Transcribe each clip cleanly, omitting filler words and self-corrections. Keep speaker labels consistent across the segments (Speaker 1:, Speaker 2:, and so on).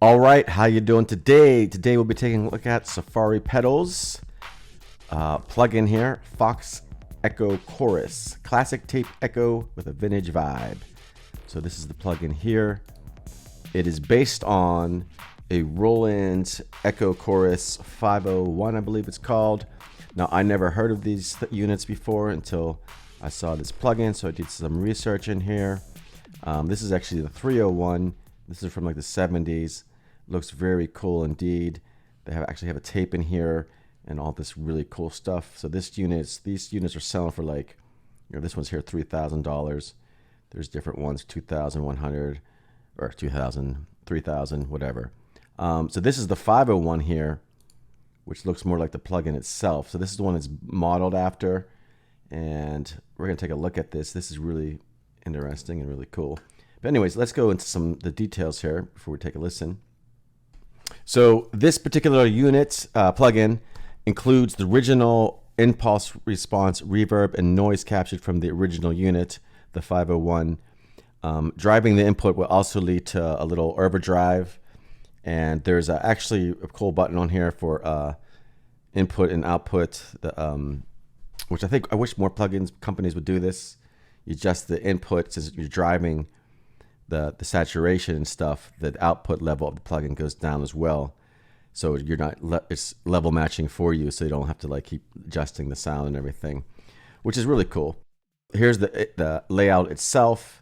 Speaker 1: All right, how you doing today? Today we'll be taking a look at Safari pedals. Plug-in here, Fox Echo Chorus, classic tape echo with a vintage vibe. So this is the plug-in here. It is based on a Roland Echo Chorus 501, I believe it's called. Now, I never heard of these units before until I saw this plugin, so I did some research in here. This is actually the 301. This is from like the 70s. Looks very cool indeed. They actually have a tape in here and all this really cool stuff. So these units are selling for like, this one's here $3,000. There's different ones, 2,100 or 2,000, 3,000, whatever. So this is the 501 here, which looks more like the plugin itself. So this is the one it's modeled after, and we're gonna take a look at this. This is really interesting and really cool. But anyways, let's go into the details here before we take a listen. So this particular unit plugin includes the original impulse response reverb and noise captured from the original unit, the 501. Driving the input will also lead to a little overdrive, and there's actually a cool button on here for input and output, which I wish more plugins companies would do this. You adjust the input since you're driving the saturation and stuff. The output level of the plugin goes down as well, so you're not it's level matching for you, so you don't have to like keep adjusting the sound and everything, which is really cool. Here's the layout itself.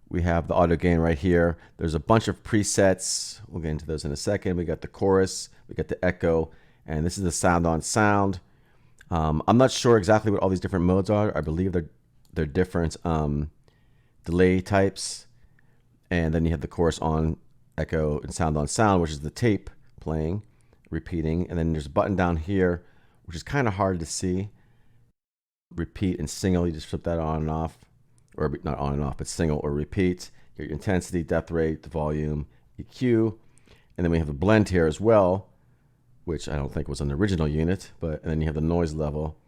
Speaker 1: We have the audio gain right here. There's a bunch of presets. We'll get into those in a second. We got the chorus, we got the echo, and this is the sound on sound. I'm not sure exactly what all these different modes are. I believe they're different delay types. And then you have the chorus on, echo, and sound on sound, which is the tape playing, repeating. And then there's a button down here, which is kind of hard to see. Repeat and single, you just flip that on and off. Or not on and off, but single or repeat. Your intensity, depth rate, the volume, EQ. And then we have the blend here as well, which I don't think was on the original unit. And then you have the noise level,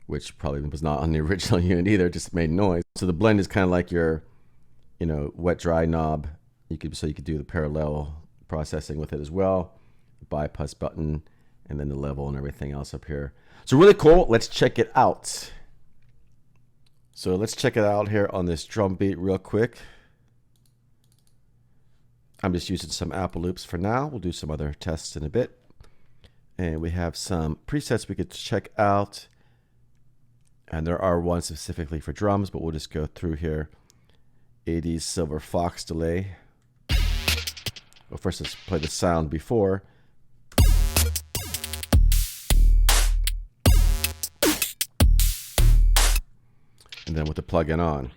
Speaker 1: which probably was not on the original unit either, just made noise. So the blend is kind of like your wet dry knob. So you could do the parallel processing with it as well. The bypass button, and then the level and everything else up here. So really cool. Let's check it out. So let's check it out here on this drum beat real quick. I'm just using some Apple loops for now. We'll do some other tests in a bit. And we have some presets we could check out. And there are ones specifically for drums, but we'll just go through here. 80s Silver Fox delay. Well, first let's play the sound before. And then with the plug-in on.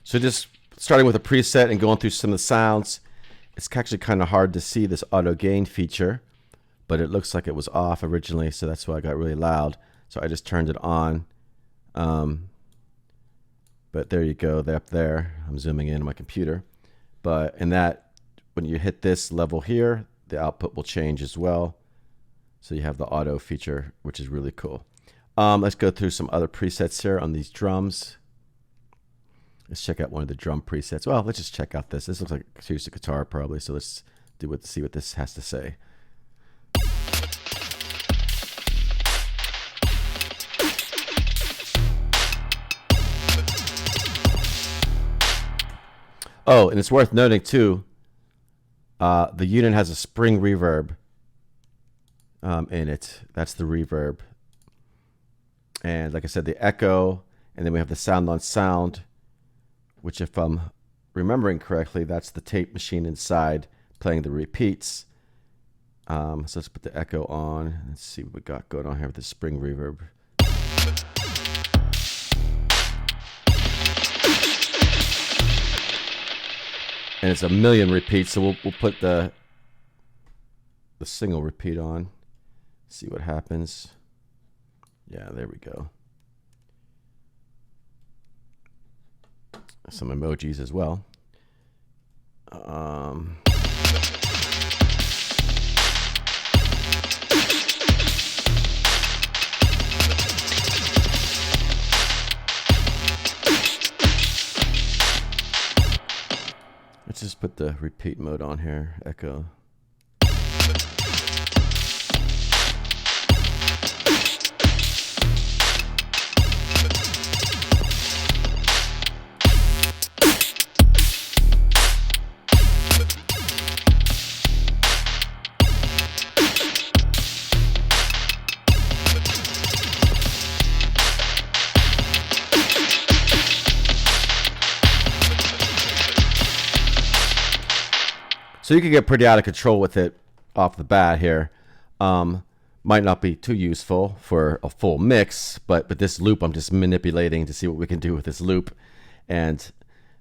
Speaker 1: So just starting with a preset and going through some of the sounds, it's actually kind of hard to see this auto gain feature, but it looks like it was off originally, so that's why it got really loud. So I just turned it on. But there you go, they're up there. I'm zooming in on my computer. But in that, when you hit this level here, the output will change as well. So you have the auto feature, which is really cool. Let's go through some other presets here on these drums. Let's check out one of the drum presets. Well, let's just check out this. This looks like a acoustic guitar probably, so let's see what this has to say. Oh, and it's worth noting too, the unit has a spring reverb in it. That's the reverb. And like I said, the echo, and then we have the sound on sound, which if I'm remembering correctly, that's the tape machine inside playing the repeats. So let's put the echo on. Let's see what we got going on here with the spring reverb. And it's a million repeats, so we'll put the single repeat on. See what happens. Yeah, there we go. Some emojis as well. Let's just put the repeat mode on here, echo. So you can get pretty out of control with it off the bat here. Might not be too useful for a full mix, but this loop I'm just manipulating to see what we can do with this loop. And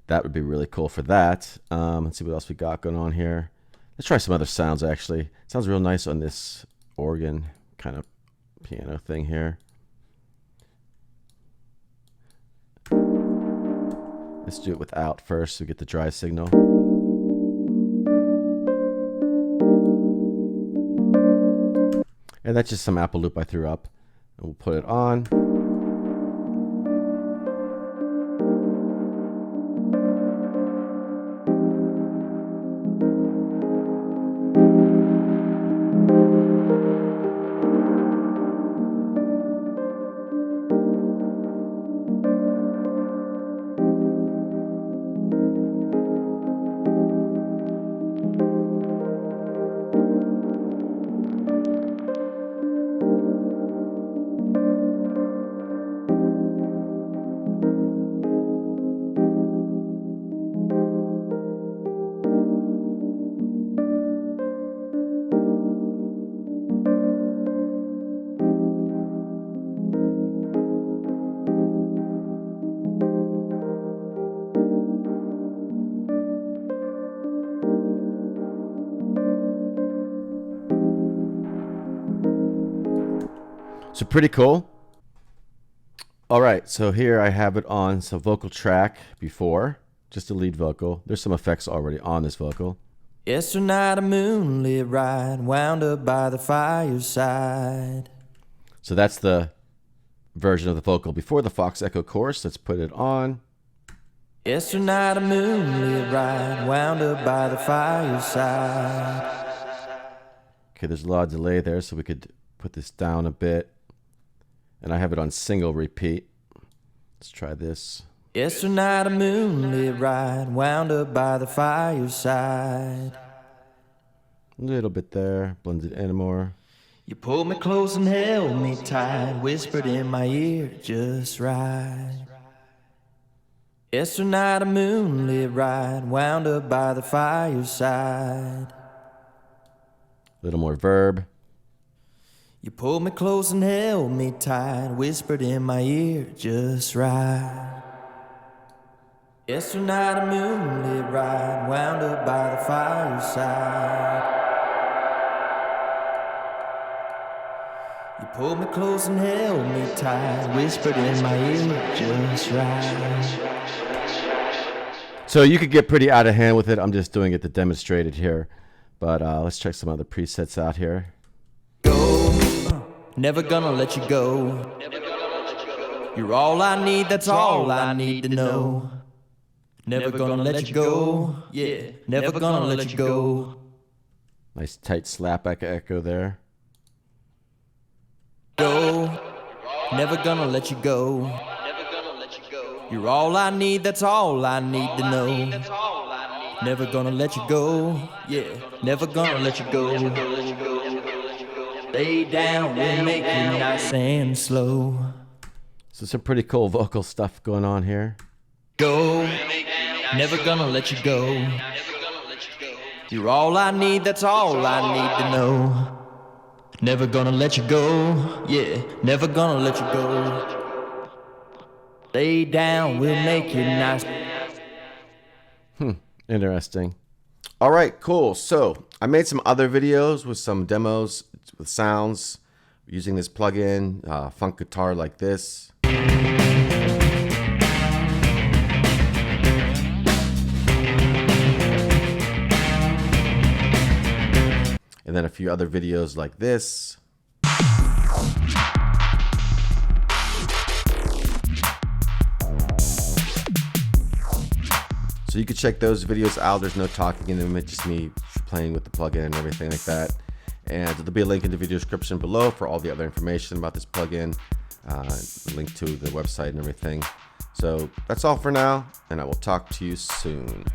Speaker 1: that would be really cool for that. Let's see what else we got going on here. Let's try some other sounds actually. It sounds real nice on this organ kind of piano thing here. Let's do it without first so we get the dry signal. And that's just some Apple loop I threw up. And we'll put it on. So pretty cool. All right, so here I have it on some vocal track before, just a lead vocal. There's some effects already on this vocal.
Speaker 2: Yesterday night a moonlit ride, wound up by the fireside.
Speaker 1: So that's the version of the vocal before the Fox Echo chorus. Let's put it on.
Speaker 2: Yesterday night a moonlit ride, wound up by the fireside.
Speaker 1: Okay, there's a lot of delay there, so we could put this down a bit. And I have it on single repeat. Let's try this.
Speaker 2: Yesterday night a moonlit ride, wound up by the fireside.
Speaker 1: A little bit there, blends it in more.
Speaker 2: You pulled me close and held me tight, whispered in my ear just right. Yesterday night a moonlit ride, wound up by the fireside.
Speaker 1: A little more verb.
Speaker 2: You pulled me close and held me tight, whispered in my ear just right. Yesterday night a moonlit ride, wound up by the fireside. You pulled me close and held me tight, whispered in my ear just right.
Speaker 1: So you could get pretty out of hand with it. I'm just doing it to demonstrate it here. But let's check some other presets out here.
Speaker 2: Go, never gonna let you go. You're all I need, that's all I need to know. Never gonna let you go, yeah, never gonna let you go.
Speaker 1: Nice tight slap echo there.
Speaker 2: Go, never gonna let you go. You're all I need, that's all I need to know. Never gonna let you go, yeah, never gonna let you go. Lay down, we'll make it nice and slow.
Speaker 1: So some pretty cool vocal stuff going on here.
Speaker 2: Go, never gonna let you go. You're all I need, that's all I need to know. Never gonna let you go, yeah, never gonna let you go. Lay down, we'll make you nice.
Speaker 1: Interesting. All right, cool. So I made some other videos with some demos with sounds using this plugin, funk guitar like this. And then a few other videos like this. So you can check those videos out. There's no talking in them. It's just me playing with the plugin and everything like that. And there'll be a link in the video description below for all the other information about this plugin. Link to the website and everything. So that's all for now, and I will talk to you soon.